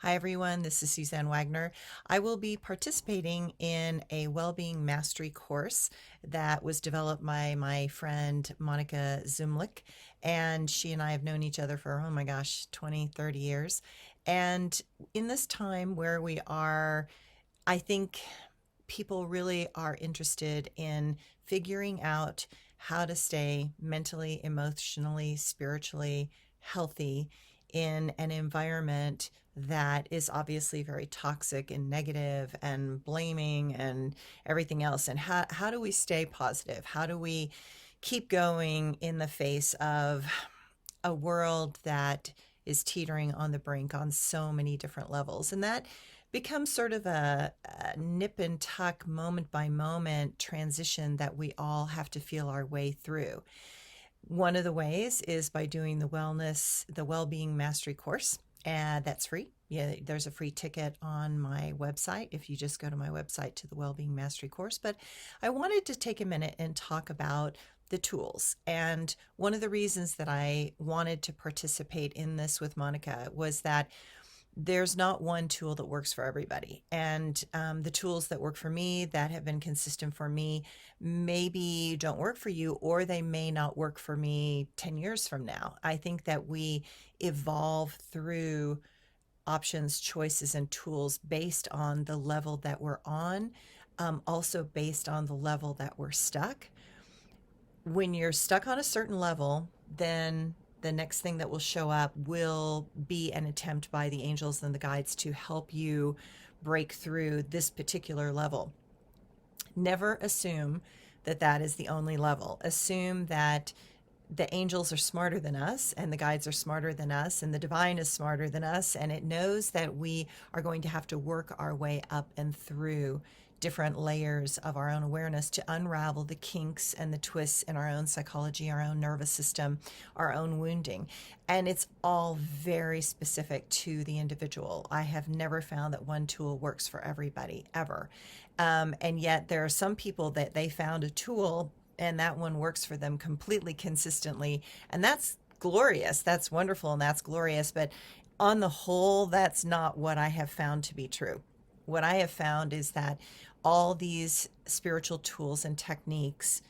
Hi, everyone. This is Suzanne Wagner. I will be participating in a well-being mastery course that was developed by my friend Monica Zumlick. And she and I have known each other for, oh my gosh, 20, 30 years. And in this time where we are, I think people really are interested in figuring out how to stay mentally, emotionally, spiritually healthy in an environment that is obviously very toxic and negative and blaming and everything else. And how do we stay positive? How do we keep going in the face of a world that is teetering on the brink on so many different levels? And that becomes sort of a nip and tuck, moment by moment transition that we all have to feel our way through. One of the ways is by doing the well-being mastery course, and that's free. Yeah, there's a free ticket on my website if you just go to my website to the well-being mastery course. But I wanted to take a minute and talk about the tools. And one of the reasons that I wanted to participate in this with Monica was that there's not one tool that works for everybody. And the tools that work for me, that have been consistent for me, maybe don't work for you, or they may not work for me 10 years from now. I think that we evolve through options, choices, and tools based on the level that we're on, also based on the level that we're stuck. When you're stuck on a certain level, then the next thing that will show up will be an attempt by the angels and the guides to help you break through this particular level. Never assume that that is the only level. Assume that the angels are smarter than us, and the guides are smarter than us, and the divine is smarter than us, and it knows that we are going to have to work our way up and through different layers of our own awareness to unravel the kinks and the twists in our own psychology, our own nervous system, our own wounding. And it's all very specific to the individual. I have never found that one tool works for everybody, ever. And yet there are some people that they found a tool and that one works for them completely consistently. And that's glorious. That's wonderful. And that's glorious. But on the whole, that's not what I have found to be true. What I have found is that all these spiritual tools and techniques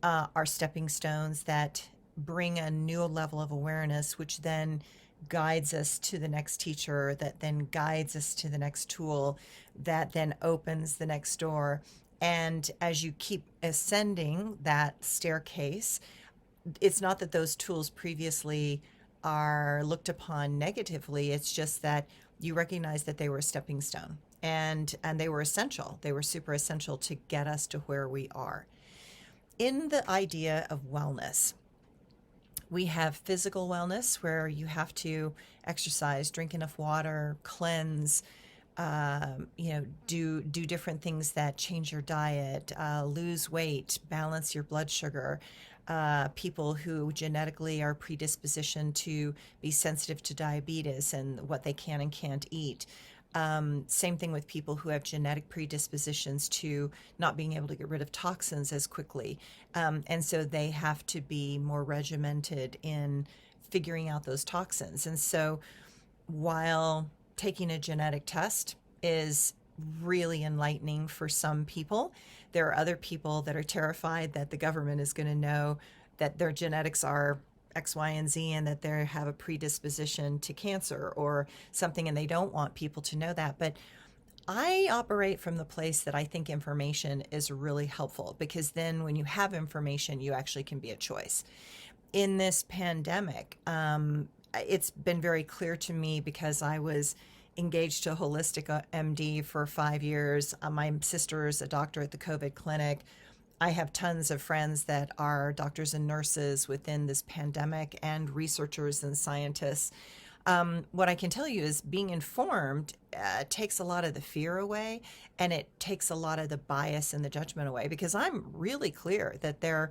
are stepping stones that bring a new level of awareness, which then guides us to the next teacher, that then guides us to the next tool, that then opens the next door. And as you keep ascending that staircase, it's not that those tools previously are looked upon negatively. It's just that you recognize that they were a stepping stone, and they were essential. They were super essential to get us to where we are. In the idea of wellness, we have physical wellness, where you have to exercise, drink enough water, cleanse, do different things that change your diet, lose weight, balance your blood sugar. People who genetically are predispositioned to be sensitive to diabetes and what they can and can't eat. Same thing with people who have genetic predispositions to not being able to get rid of toxins as quickly. And so they have to be more regimented in figuring out those toxins. And so while taking a genetic test is really enlightening for some people, there are other people that are terrified that the government is going to know that their genetics are X, Y, and Z, and that they have a predisposition to cancer or something, and they don't want people to know that. But I operate from the place that I think information is really helpful, because then when you have information, you actually can be a choice. In this pandemic, it's been very clear to me, because I was engaged to a holistic MD for 5 years. My sister is a doctor at the COVID clinic. I have tons of friends that are doctors and nurses within this pandemic, and researchers and scientists. What I can tell you is being informed takes a lot of the fear away, and it takes a lot of the bias and the judgment away, because I'm really clear that there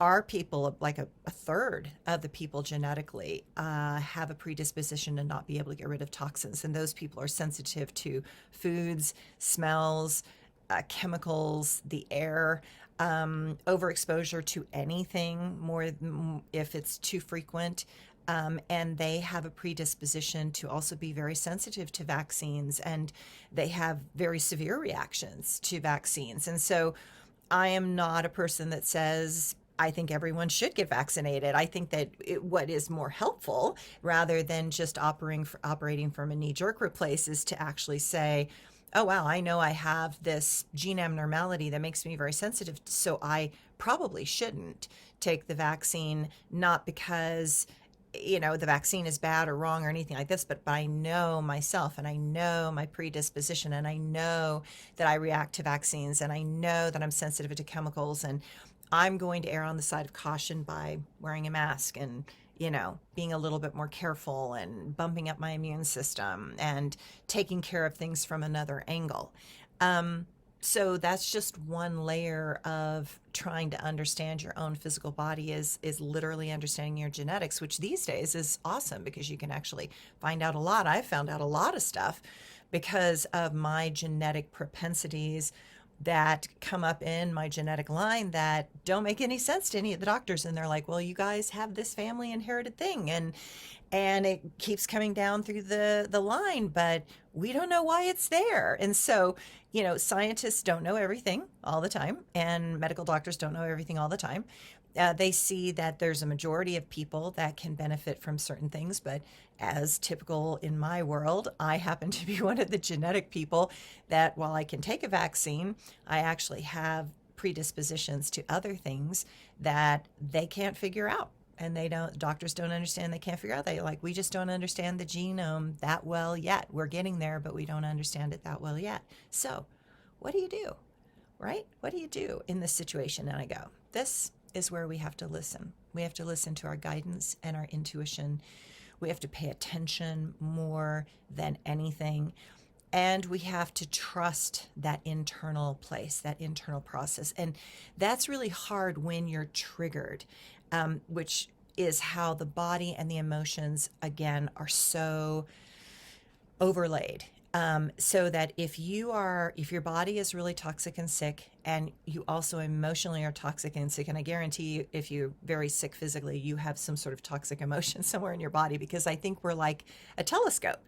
are people, like a third of the people genetically have a predisposition to not be able to get rid of toxins. And those people are sensitive to foods, smells, chemicals, the air, overexposure to anything more if it's too frequent. And they have a predisposition to also be very sensitive to vaccines, and they have very severe reactions to vaccines. And so I am not a person that says, I think everyone should get vaccinated. I think that what is more helpful, rather than just operating from a knee jerk place, is to actually say, oh, wow, I know I have this gene abnormality that makes me very sensitive, so I probably shouldn't take the vaccine, not because the vaccine is bad or wrong or anything like this, but I know myself, and I know my predisposition, and I know that I react to vaccines, and I know that I'm sensitive to chemicals, and I'm going to err on the side of caution by wearing a mask and being a little bit more careful and bumping up my immune system and taking care of things from another angle. So that's just one layer of trying to understand your own physical body, is literally understanding your genetics, which these days is awesome because you can actually find out a lot. I've found out a lot of stuff because of my genetic propensities that come up in my genetic line that don't make any sense to any of the doctors. And they're like, well, you guys have this family inherited thing, and it keeps coming down through the line, but we don't know why it's there. And so, scientists don't know everything all the time, and medical doctors don't know everything all the time. They see that there's a majority of people that can benefit from certain things, but as typical in my world, I happen to be one of the genetic people that, while I can take a vaccine, I actually have predispositions to other things that they can't figure out. And doctors don't understand, they can't figure out. We just don't understand the genome that well yet. We're getting there, but we don't understand it that well yet. So what do you do, right? What do you do in this situation? And I go, this is where we have to listen. We have to listen to our guidance and our intuition. We have to pay attention more than anything. And we have to trust that internal place, that internal process. And that's really hard when you're triggered, which is how the body and the emotions, again, are so overlaid. So that if your body is really toxic and sick, and you also emotionally are toxic and sick, and I guarantee you, if you're very sick physically, you have some sort of toxic emotion somewhere in your body, because I think we're like a telescope.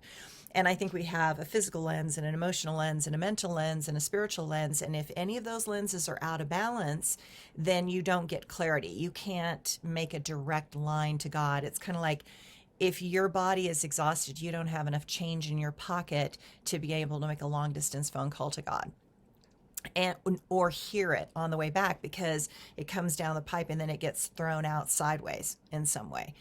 And I think we have a physical lens and an emotional lens and a mental lens and a spiritual lens. And if any of those lenses are out of balance, then you don't get clarity. You can't make a direct line to God. It's kind of like, if your body is exhausted, you don't have enough change in your pocket to be able to make a long distance phone call to God, or hear it on the way back, because it comes down the pipe and then it gets thrown out sideways in some way.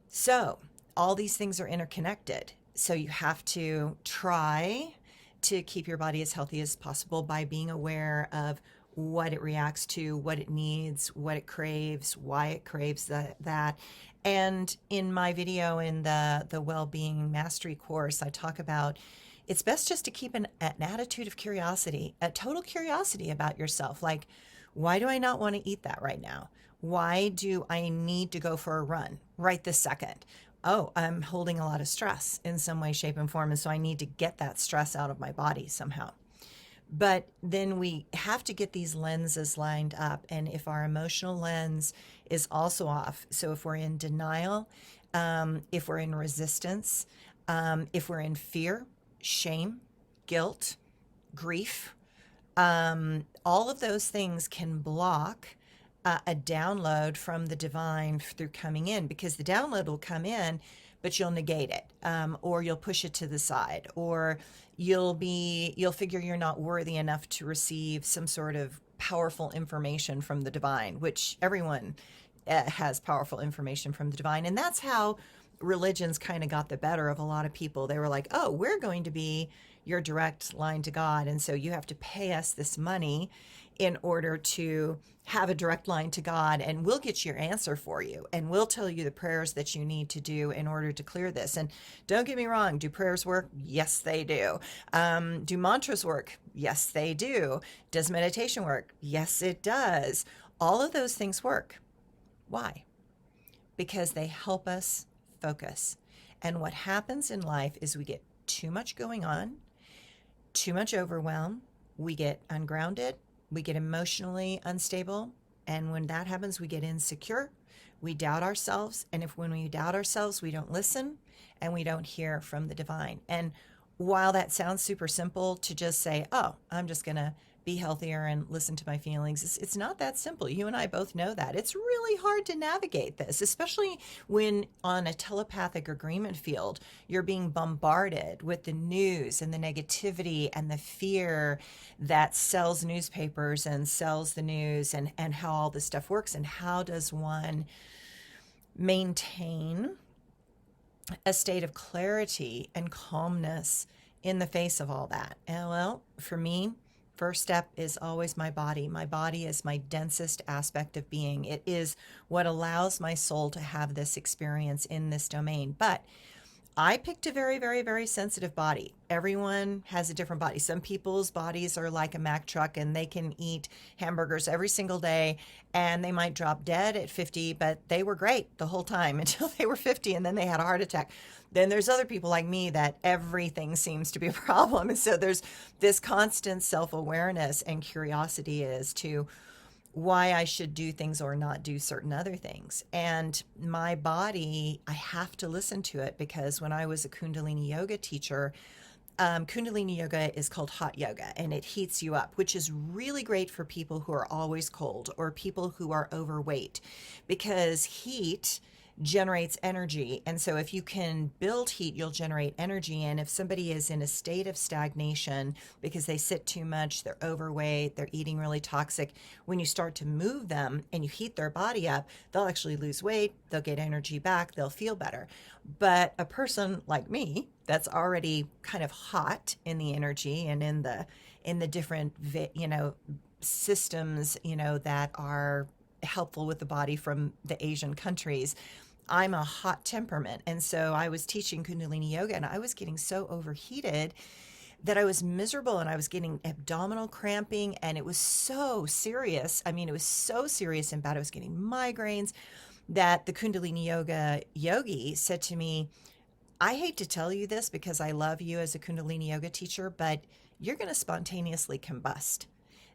So all these things are interconnected. So you have to try to keep your body as healthy as possible by being aware of what it reacts to, what it needs, what it craves, why it craves that. And in my video in the Wellbeing Mastery course, I talk about it's best just to keep an attitude of curiosity, a total curiosity about yourself. Like, why do I not want to eat that right now? Why do I need to go for a run right this second? Oh, I'm holding a lot of stress in some way, shape, and form, and so I need to get that stress out of my body somehow. But then we have to get these lenses lined up. And if our emotional lens is also off, so if we're in denial, if we're in resistance, if we're in fear, shame, guilt, grief, all of those things can block a download from the divine through coming in, because the download will come in, but you'll negate it, or you'll push it to the side, or you'll figure you're not worthy enough to receive some sort of powerful information from the divine, which everyone has powerful information from the divine. And that's how religions kind of got the better of a lot of people. They were like, oh, we're going to be your direct line to God, and so you have to pay us this money in order to have a direct line to God, and we'll get your answer for you, and we'll tell you the prayers that you need to do in order to clear this. And don't get me wrong, do prayers work? Yes, they do. Do mantras work? Yes, they do. Does meditation work? Yes, it does. All of those things work. Why? Because they help us focus. And what happens in life is we get too much going on, too much overwhelm, we get ungrounded, we get emotionally unstable, and when that happens, we get insecure, we doubt ourselves. And if when we doubt ourselves, we don't listen and we don't hear from the divine. And while that sounds super simple to just say, oh, I'm just going to be healthier and listen to my feelings, it's not that simple. You and I both know that. It's really hard to navigate this, especially when on a telepathic agreement field, you're being bombarded with the news and the negativity and the fear that sells newspapers and sells the news, and how all this stuff works. And how does one maintain a state of clarity and calmness in the face of all that? And well, for me, first step is always my body. My body is my densest aspect of being. It is what allows my soul to have this experience in this domain. But I picked a very, very, very sensitive body. Everyone has a different body. Some people's bodies are like a Mack truck and they can eat hamburgers every single day and they might drop dead at 50, but they were great the whole time until they were 50 and then they had a heart attack. Then there's other people like me that everything seems to be a problem. And so there's this constant self-awareness and curiosity as to why I should do things or not do certain other things. And my body, I have to listen to it, because when I was a Kundalini yoga teacher, Kundalini yoga is called hot yoga, and it heats you up, which is really great for people who are always cold or people who are overweight, because heat generates energy. And so if you can build heat, you'll generate energy. And if somebody is in a state of stagnation because they sit too much, they're overweight, they're eating really toxic, when you start to move them and you heat their body up, they'll actually lose weight, they'll get energy back, they'll feel better. But a person like me that's already kind of hot in the energy and in the different systems that are helpful with the body from the Asian countries, I'm a hot temperament. And so I was teaching Kundalini yoga and I was getting so overheated that I was miserable and I was getting abdominal cramping, and it was so serious. I mean, it was so serious and bad. I was getting migraines that the Kundalini yoga yogi said to me, I hate to tell you this because I love you as a Kundalini yoga teacher, but you're going to spontaneously combust,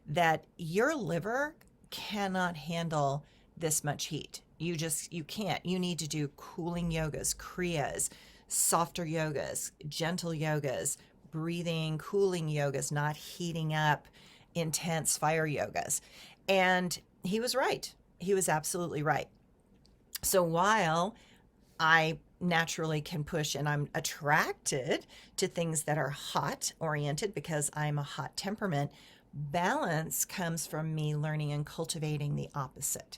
that your liver cannot handle this much heat. You can't. You need to do cooling yogas, kriyas, softer yogas, gentle yogas, breathing, cooling yogas, not heating up intense fire yogas. And he was right. He was absolutely right. So while I naturally can push and I'm attracted to things that are hot oriented because I'm a hot temperament, balance comes from me learning and cultivating the opposite.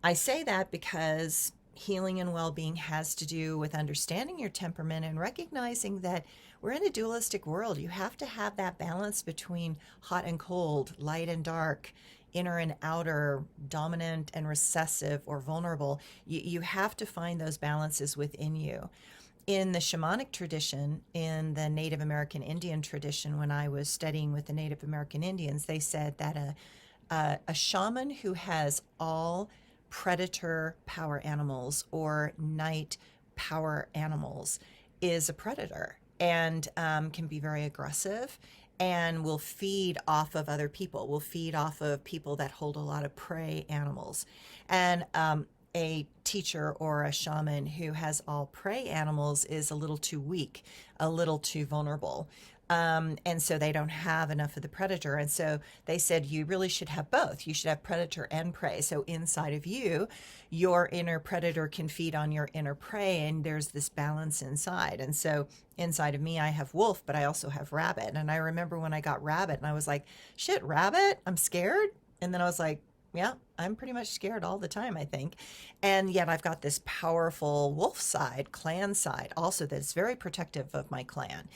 I say that because healing and well-being has to do with understanding your temperament and recognizing that we're in a dualistic world. You have to have that balance between hot and cold, light and dark, inner and outer, dominant and recessive or vulnerable. You have to find those balances within you. In the shamanic tradition, in the Native American Indian tradition, when I was studying with the Native American Indians, they said that a shaman who has all predator power animals or night power animals is a predator and can be very aggressive and will feed off of other people, will feed off of people that hold a lot of prey animals. And a teacher or a shaman who has all prey animals is a little too weak, a little too vulnerable. And so they don't have enough of the predator. And so they said, you really should have both. You should have predator and prey. So inside of you, your inner predator can feed on your inner prey, and there's this balance inside. And so inside of me, I have wolf, but I also have rabbit. And I remember when I got rabbit and I was like, shit, rabbit, I'm scared. And then I was like, yeah, I'm pretty much scared all the time, I think. And yet I've got this powerful wolf side, clan side also that's very protective of my clan.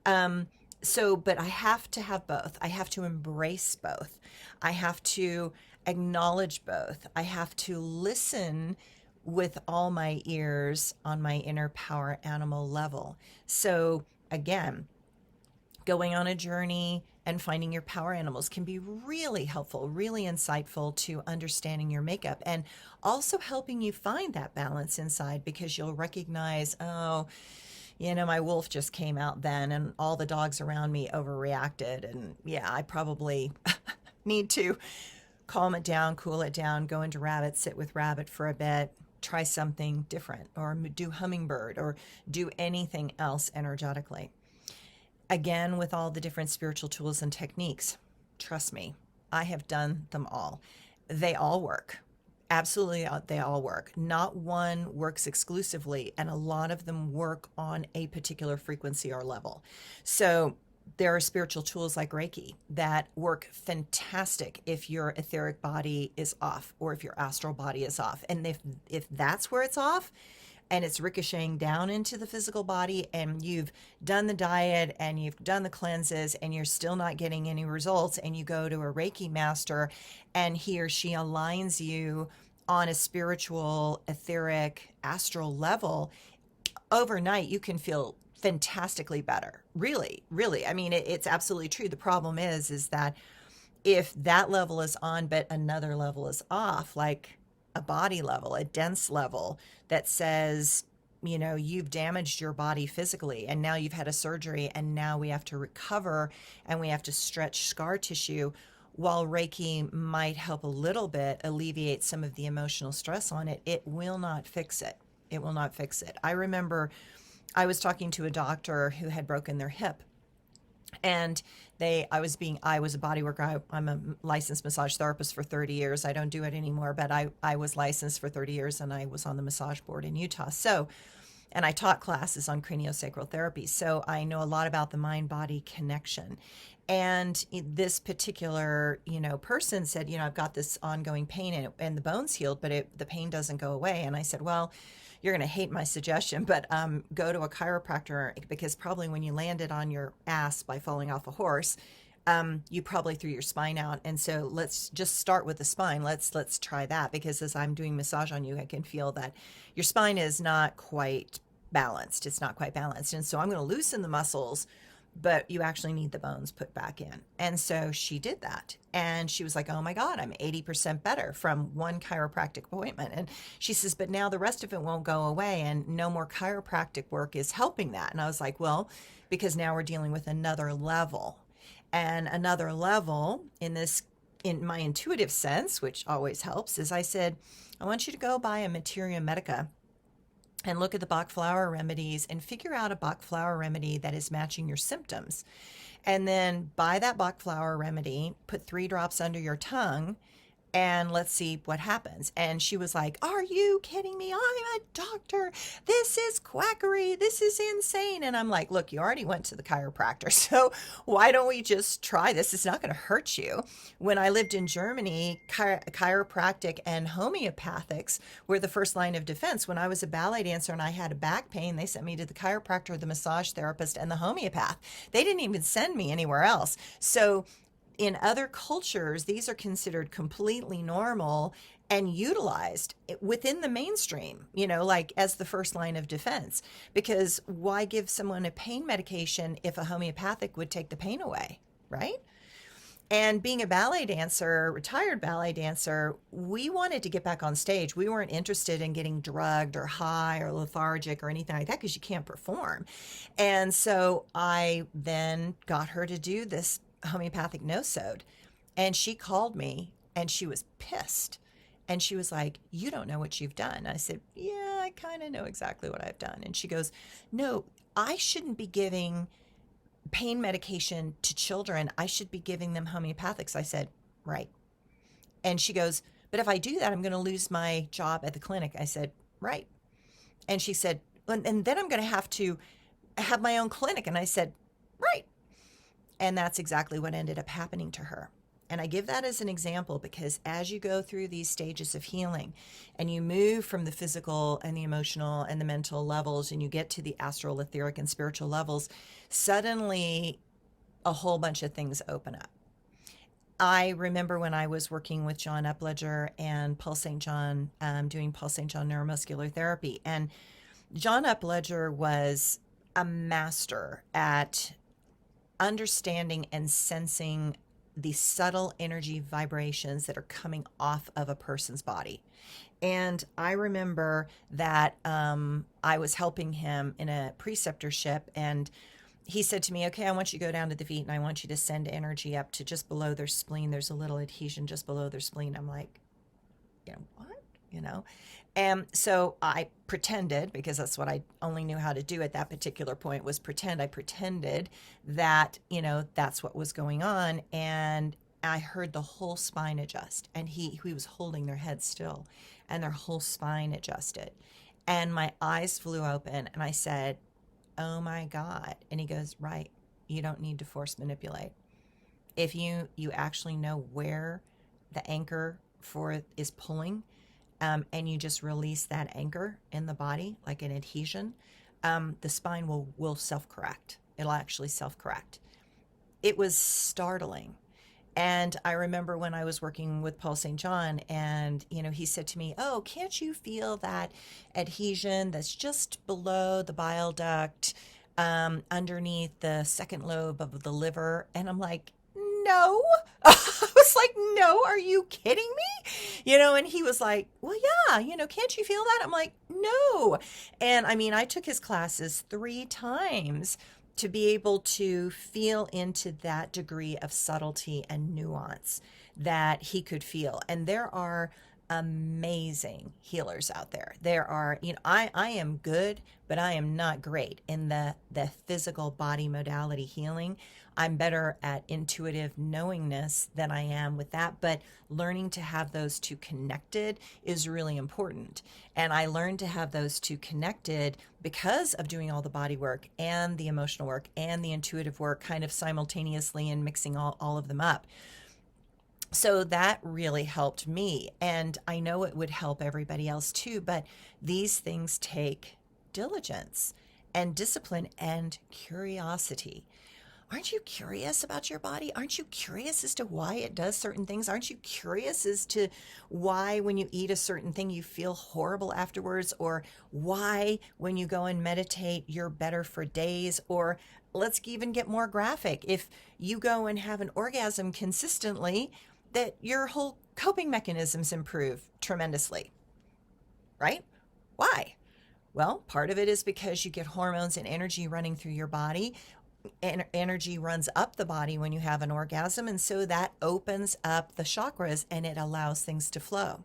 But I have to have both. I have to embrace both. I have to acknowledge both. I have to listen with all my ears on my inner power animal level. So again, going on a journey and finding your power animals can be really helpful, really insightful to understanding your makeup, and also helping you find that balance inside, because you'll recognize, oh, my wolf just came out then and all the dogs around me overreacted. And yeah, I probably need to calm it down, cool it down, go into rabbit, sit with rabbit for a bit, try something different, or do hummingbird, or do anything else energetically. Again, with all the different spiritual tools and techniques, trust me, I have done them all. They all work. Absolutely, they all work. Not one works exclusively, and a lot of them work on a particular frequency or level. So there are spiritual tools like Reiki that work fantastic if your etheric body is off or if your astral body is off. And if that's where it's off, and it's ricocheting down into the physical body, and you've done the diet and you've done the cleanses and you're still not getting any results, and you go to a Reiki master and he or she aligns you on a spiritual, etheric, astral level, overnight you can feel fantastically better. Really, really. I mean, it's absolutely true. The problem is that if that level is on but another level is off, like a body level, a dense level that says, you've damaged your body physically and now you've had a surgery and now we have to recover and we have to stretch scar tissue. While Reiki might help a little bit alleviate some of the emotional stress on it, it will not fix it. It will not fix it. I remember I was talking to a doctor who had broken their hip, and I was a body worker. I'm a licensed massage therapist for 30 years. I don't do it anymore, but I was licensed for 30 years and I was on the massage board in Utah. And I taught classes on craniosacral therapy. So I know a lot about the mind-body connection. And this particular, person said, I've got this ongoing pain and the bone's healed, but the pain doesn't go away. And I said, well, you're going to hate my suggestion, but go to a chiropractor, because probably when you landed on your ass by falling off a horse, you probably threw your spine out. And so let's just start with the spine. Let's try that, because as I'm doing massage on you, I can feel that your spine is not quite balanced. It's not quite balanced. And so I'm going to loosen the muscles, but you actually need the bones put back in. And so she did that. And she was like, oh my God, I'm 80% better from one chiropractic appointment. And she says, but now the rest of it won't go away and no more chiropractic work is helping that. And I was like, well, because now we're dealing with another level. And another level in my intuitive sense, which always helps, is I said, I want you to go buy a Materia Medica and look at the Bach flower remedies and figure out a Bach flower remedy that is matching your symptoms. And then buy that Bach flower remedy, put 3 drops under your tongue, and let's see what happens. And she was like, are you kidding me? I'm a doctor. This is quackery. This is insane. And I'm like, look, you already went to the chiropractor, so why don't we just try this? It's not going to hurt you. When I lived in Germany, chiropractic and homeopathics were the first line of defense. When I was a ballet dancer and I had a back pain, they sent me to the chiropractor, the massage therapist, and the homeopath. They didn't even send me anywhere else. So in other cultures, these are considered completely normal and utilized within the mainstream, like as the first line of defense. Because why give someone a pain medication if a homeopathic would take the pain away, right? And being a ballet dancer, retired ballet dancer, we wanted to get back on stage. We weren't interested in getting drugged or high or lethargic or anything like that, because you can't perform. And so I then got her to do this homeopathic no-sode, and she called me and she was pissed, and she was like, you don't know what you've done. I said, yeah, I kind of know exactly what I've done. And she goes, no, I shouldn't be giving pain medication to children. I should be giving them homeopathics. I said, right. And she goes, but if I do that, I'm going to lose my job at the clinic. I said, right. And she said, and then I'm going to have my own clinic. And I said, right. And that's exactly what ended up happening to her. And I give that as an example because as you go through these stages of healing and you move from the physical and the emotional and the mental levels and you get to the astral, etheric, and spiritual levels, suddenly a whole bunch of things open up. I remember when I was working with John Upledger and Paul St. John, doing Paul St. John neuromuscular therapy. And John Upledger was a master at understanding and sensing the subtle energy vibrations that are coming off of a person's body. And I remember that I was helping him in a preceptorship, and he said to me, okay, I want you to go down to the feet and I want you to send energy up to just below their spleen. There's a little adhesion just below their spleen. I'm like, what? You know? And so I pretended, because that's what I only knew how to do at that particular point, was pretend. I pretended that, that's what was going on. And I heard the whole spine adjust. And he was holding their head still, and their whole spine adjusted. And my eyes flew open and I said, oh my God. And he goes, right, you don't need to force manipulate. If you actually know where the anchor for it is pulling, and you just release that anchor in the body like an adhesion, the spine will self-correct. It'll actually self-correct. It was startling. And I remember when I was working with Paul St. John, and he said to me, oh, can't you feel that adhesion that's just below the bile duct, underneath the second lobe of the liver? And I'm like, no. I was like, no, are you kidding me? And he was like, well, yeah, can't you feel that? I'm like, no. And I mean, I took his classes 3 times to be able to feel into that degree of subtlety and nuance that he could feel. And there are amazing healers out there. There are, I am good, but I am not great in the physical body modality healing. I'm better at intuitive knowingness than I am with that, but learning to have those two connected is really important. And I learned to have those two connected because of doing all the body work and the emotional work and the intuitive work kind of simultaneously and mixing all of them up. So that really helped me. And I know it would help everybody else too, but these things take diligence and discipline and curiosity. Aren't you curious about your body? Aren't you curious as to why it does certain things? Aren't you curious as to why when you eat a certain thing you feel horrible afterwards? Or why when you go and meditate you're better for days? Or let's even get more graphic. If you go and have an orgasm consistently, that your whole coping mechanisms improve tremendously, right? Why? Well, part of it is because you get hormones and energy running through your body. Energy runs up the body when you have an orgasm, and so that opens up the chakras and it allows things to flow.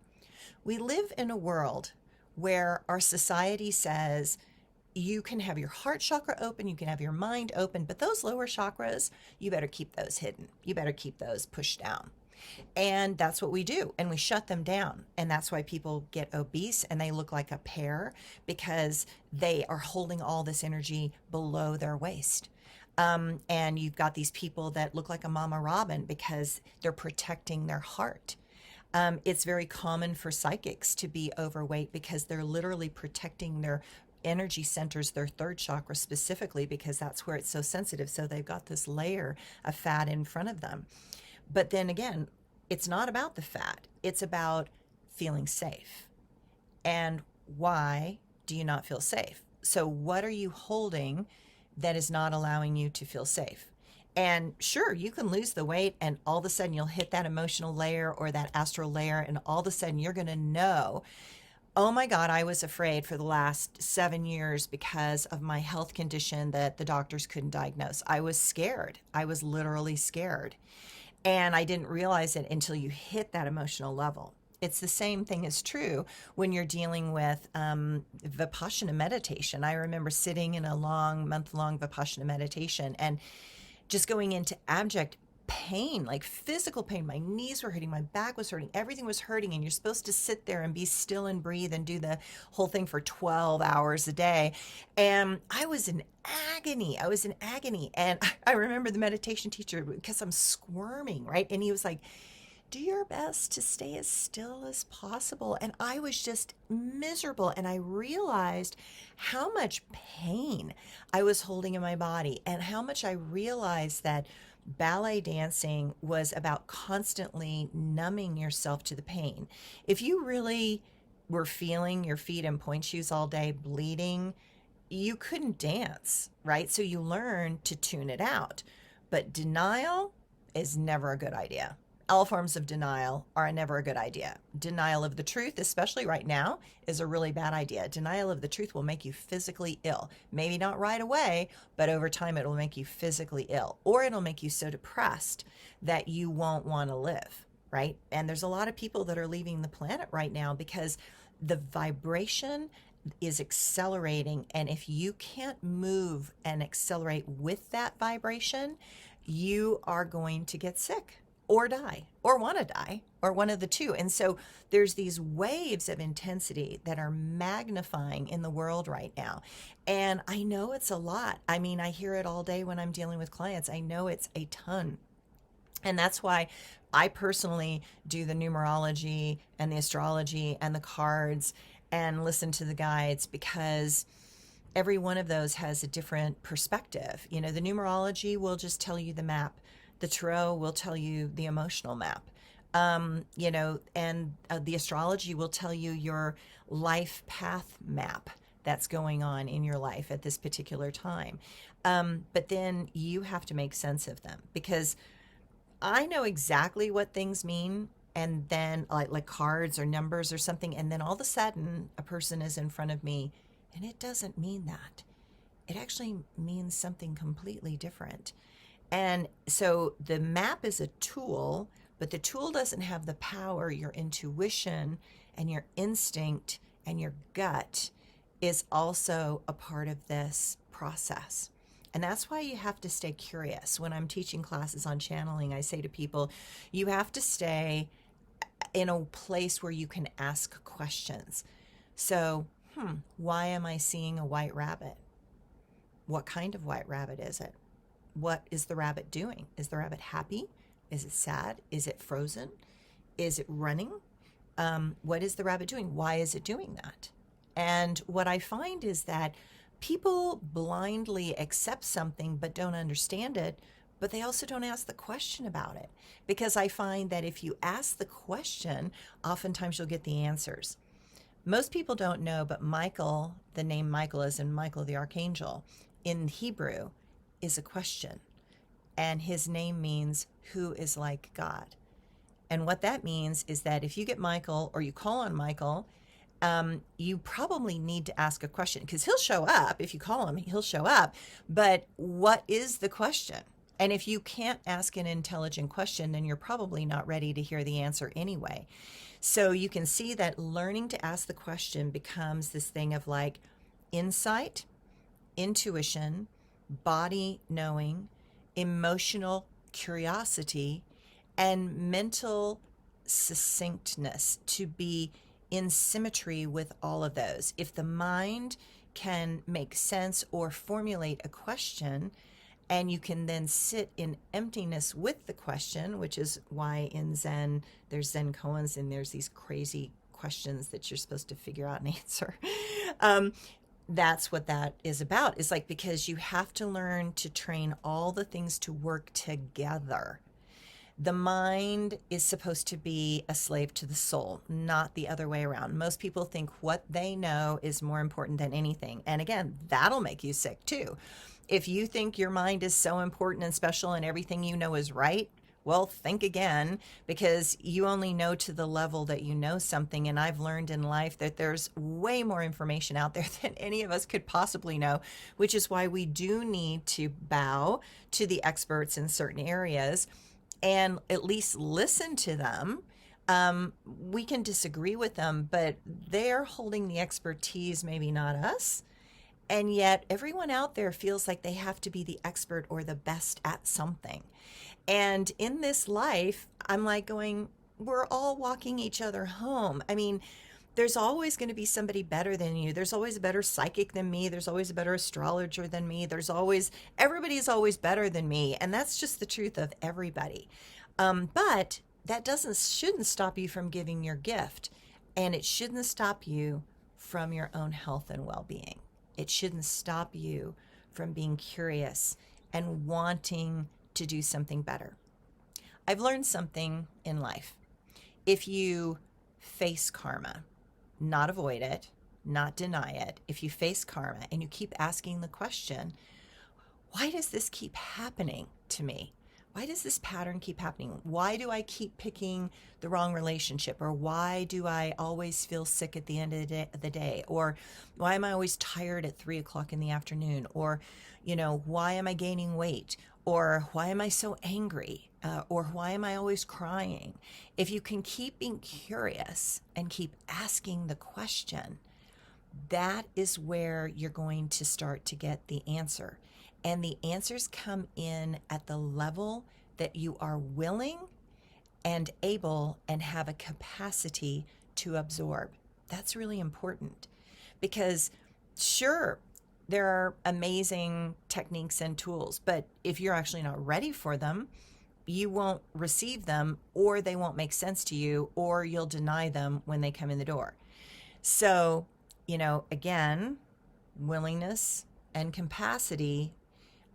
We live in a world where our society says you can have your heart chakra open, you can have your mind open, but those lower chakras, you better keep those hidden. You better keep those pushed down. And that's what we do. And we shut them down. And that's why people get obese and they look like a pear, because they are holding all this energy below their waist. And you've got these people that look like a mama robin because they're protecting their heart. It's very common for psychics to be overweight because they're literally protecting their energy centers, their third chakra specifically, because that's where it's so sensitive. So they've got this layer of fat in front of them. But then again, it's not about the fat. It's about feeling safe. And why do you not feel safe? So what are you holding that is not allowing you to feel safe? And sure, you can lose the weight and all of a sudden you'll hit that emotional layer or that astral layer, and all of a sudden you're going to know, oh my God, I was afraid for the last 7 years because of my health condition that the doctors couldn't diagnose. I was scared. I was literally scared. And I didn't realize it until you hit that emotional level. It's the same thing is true when you're dealing with Vipassana meditation. I remember sitting in a month-long Vipassana meditation and just going into abject pain, like physical pain. My knees were hurting, my back was hurting, everything was hurting. And you're supposed to sit there and be still and breathe and do the whole thing for 12 hours a day. And I was in agony. And I remember the meditation teacher, because I'm squirming, right? And he was like, do your best to stay as still as possible. And I was just miserable. And I realized how much pain I was holding in my body, and how much I realized that ballet dancing was about constantly numbing yourself to the pain. If you really were feeling your feet in point shoes all day bleeding, you couldn't dance, right? So you learn to tune it out. But denial is never a good idea. all forms of denial are never a good idea. Denial of the truth, especially right now, is a really bad idea. Denial of the truth will make you physically ill. Maybe not right away, but over time it will make you physically ill, or it'll make you so depressed that you won't want to live, right? And there's a lot of people that are leaving the planet right now because the vibration is accelerating. And if you can't move and accelerate with that vibration, you are going to get sick or die or want to die or one of the two. And so there's these waves of intensity that are magnifying in the world right now. And I know it's a lot. I mean, I hear it all day when I'm dealing with clients. I know it's a ton. And that's why I personally do the numerology and the astrology and the cards and listen to the guides, because every one of those has a different perspective. You know, the numerology will just tell you the map. The tarot will tell you the emotional map. You know, and the astrology will tell you your life path map that's going on in your life at this particular time. But then you have to make sense of them, because I know exactly what things mean, and then like cards or numbers or something, and then all of a sudden a person is in front of me and it doesn't mean that. It actually means something completely different. And so the map is a tool, but the tool doesn't have the power. Your intuition and your instinct and your gut is also a part of this process. And that's why you have to stay curious. When I'm teaching classes on channeling, I say to people, you have to stay in a place where you can ask questions. So, why am I seeing a white rabbit? What kind of white rabbit is it? What is the rabbit doing? Is the rabbit happy? Is it sad? Is it frozen? Is it running? What is the rabbit doing? Why is it doing that? And what I find is that people blindly accept something but don't understand it, but they also don't ask the question about it. Because I find that if you ask the question, oftentimes you'll get the answers. Most people don't know, but Michael, the name Michael as in Michael the Archangel, in Hebrew is a question. And his name means who is like God. And what that means is that if you get Michael or you call on Michael, you probably need to ask a question, because he'll show up. If you call him, he'll show up. But what is the question? And if you can't ask an intelligent question, then you're probably not ready to hear the answer anyway. So you can see that learning to ask the question becomes this thing of like insight, intuition, body knowing, emotional curiosity, and mental succinctness, to be in symmetry with all of those. If the mind can make sense or formulate a question, and you can then sit in emptiness with the question, which is why in Zen, there's Zen koans and there's these crazy questions that you're supposed to figure out and answer. That's what that is about. It's like, because you have to learn to train all the things to work together. The mind is supposed to be a slave to the soul, not the other way around. Most people think what they know is more important than anything. And again, that'll make you sick too. If you think your mind is so important and special and everything you know is right, well, think again, because you only know to the level that you know something. And I've learned in life that there's way more information out there than any of us could possibly know, which is why we do need to bow to the experts in certain areas and at least listen to them. We can disagree with them, but they're holding the expertise, maybe not us. And yet everyone out there feels like they have to be the expert or the best at something. And in this life, I'm like going, we're all walking each other home. I mean, there's always going to be somebody better than you. There's always a better psychic than me. There's always a better astrologer than me. Everybody's always better than me. And that's just the truth of everybody. But that shouldn't stop you from giving your gift. And it shouldn't stop you from your own health and well-being. It shouldn't stop you from being curious and wanting to do something better. I've learned something in life. If you face karma, not avoid it, not deny it, if you face karma and you keep asking the question, why does this keep happening to me? why does this pattern keep happening? Why do I keep picking the wrong relationship? Or why do I always feel sick at the end of the day? Or why am I always tired at 3 o'clock in the afternoon? Or, why am I gaining weight? Or why am I so angry? Or why am I always crying? If you can keep being curious and keep asking the question, that is where you're going to start to get the answer. And the answers come in at the level that you are willing and able and have a capacity to absorb. That's really important because, sure, there are amazing techniques and tools, but if you're actually not ready for them, you won't receive them, or they won't make sense to you, or you'll deny them when they come in the door. So, again, willingness and capacity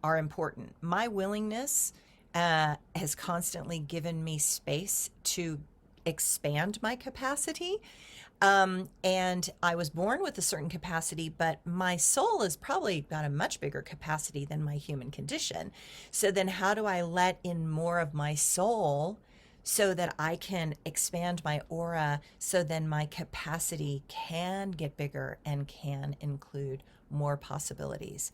are important. My willingness has constantly given me space to expand my capacity. And I was born with a certain capacity, but my soul has probably got a much bigger capacity than my human condition. So then how do I let in more of my soul so that I can expand my aura, so then my capacity can get bigger and can include more possibilities?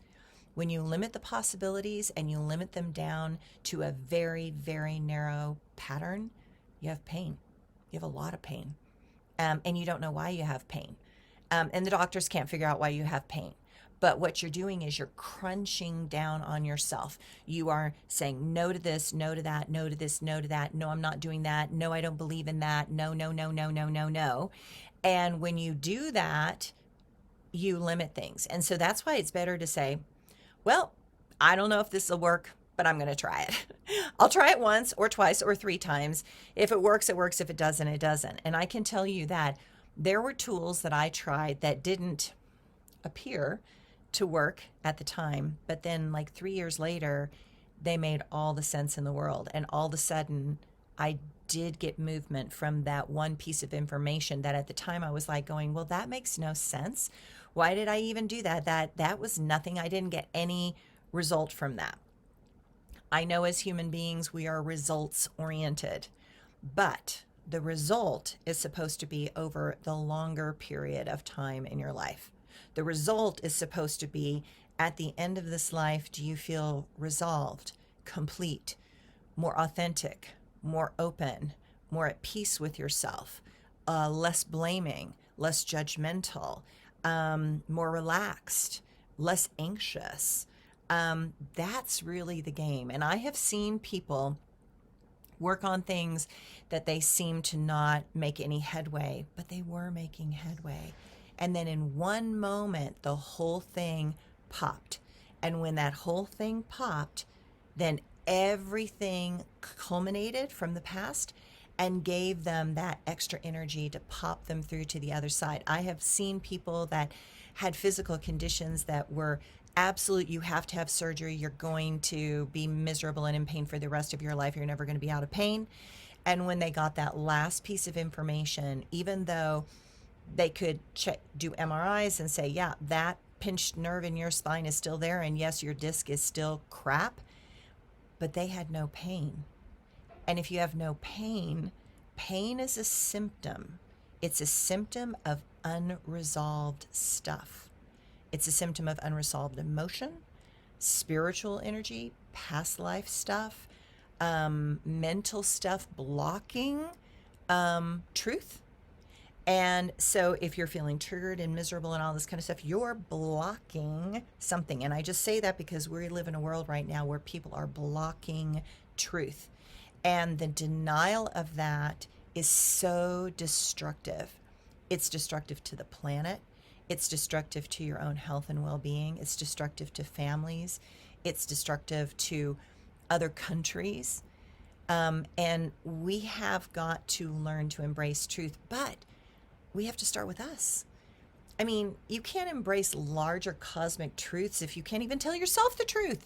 When you limit the possibilities and you limit them down to a very, very narrow pattern, you have pain. You have a lot of pain. And you don't know why you have pain. And the doctors can't figure out why you have pain. But what you're doing is you're crunching down on yourself. You are saying no to this, no to that, no to this, no to that. No, I'm not doing that. No, I don't believe in that. No, no, no, no, no, no, no. And when you do that, you limit things. And so that's why it's better to say, well, I don't know if this will work, but I'm going to try it. I'll try it once or twice or 3 times. If it works, it works. If it doesn't, it doesn't. And I can tell you that there were tools that I tried that didn't appear to work at the time, but then like 3 years later, they made all the sense in the world. And all of a sudden, I did get movement from that one piece of information that at the time I was like going, well, that makes no sense. Why did I even do that? That was nothing. I didn't get any result from that. I know as human beings, we are results oriented, but the result is supposed to be over the longer period of time in your life. The result is supposed to be at the end of this life, do you feel resolved, complete, more authentic, more open, more at peace with yourself, less blaming, less judgmental, more relaxed, less anxious. That's really the game. And I have seen people work on things that they seem to not make any headway, but they were making headway. And then in one moment, the whole thing popped. And when that whole thing popped, then everything culminated from the past and gave them that extra energy to pop them through to the other side. I have seen people that had physical conditions that were absolute, you have to have surgery, you're going to be miserable and in pain for the rest of your life, you're never going to be out of pain. And when they got that last piece of information, even though they could do MRIs and say, yeah, that pinched nerve in your spine is still there, and yes, your disc is still crap, but they had no pain. And if you have no pain, pain is a symptom. It's a symptom of unresolved stuff. It's a symptom of unresolved emotion, spiritual energy, past life stuff, mental stuff blocking truth. And so if you're feeling triggered and miserable and all this kind of stuff, you're blocking something. And I just say that because we live in a world right now where people are blocking truth. And the denial of that is so destructive. It's destructive to the planet. It's destructive to your own health and well-being. It's destructive to families. It's destructive to other countries. And we have got to learn to embrace truth, but we have to start with us. I mean, you can't embrace larger cosmic truths if you can't even tell yourself the truth.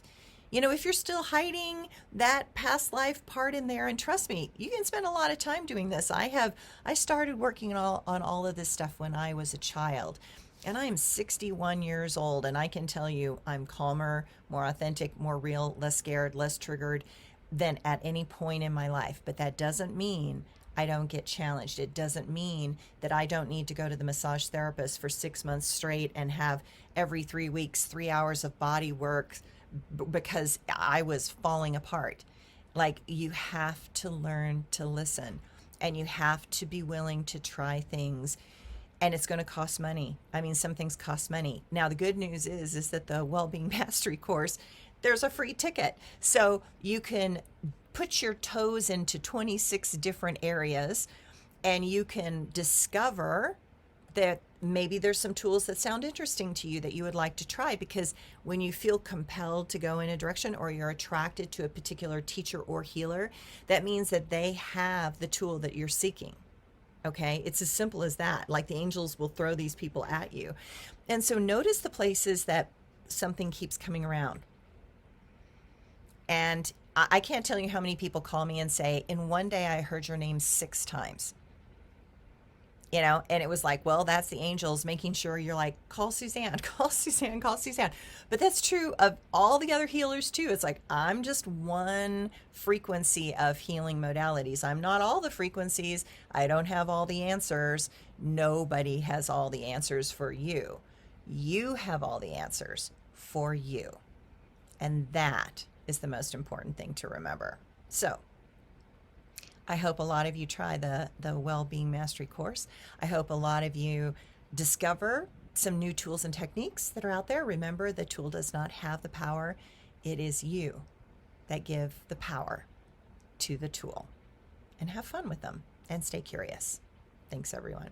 You know, if you're still hiding that past life part in there, and trust me, you can spend a lot of time doing this. I started working on all of this stuff when I was a child, and I am 61 years old, and I can tell you I'm calmer, more authentic, more real, less scared, less triggered. than at any point in my life. But that doesn't mean I don't get challenged. It doesn't mean that I don't need to go to the massage therapist for 6 months straight and have every 3 weeks, 3 hours of body work because I was falling apart. Like, you have to learn to listen, and you have to be willing to try things, and it's going to cost money. I mean, some things cost money. Now, the good news is that the Wellbeing Mastery course, there's a free ticket. So you can put your toes into 26 different areas, and you can discover that maybe there's some tools that sound interesting to you that you would like to try, because when you feel compelled to go in a direction, or you're attracted to a particular teacher or healer, that means that they have the tool that you're seeking. Okay, it's as simple as that. Like, the angels will throw these people at you. And so notice the places that something keeps coming around. And I can't tell you how many people call me and say, in one day I heard your name 6 times. And it was like, well, that's the angels making sure you're like, call Suzanne, call Suzanne, call Suzanne. But that's true of all the other healers too. It's like, I'm just one frequency of healing modalities. I'm not all the frequencies. I don't have all the answers. Nobody has all the answers for you. You have all the answers for you. And that is the most important thing to remember. So, I hope a lot of you try the Wellbeing Mastery course. I hope a lot of you discover some new tools and techniques that are out there. Remember, the tool does not have the power. It is you that give the power to the tool. And have fun with them, and stay curious. Thanks, everyone.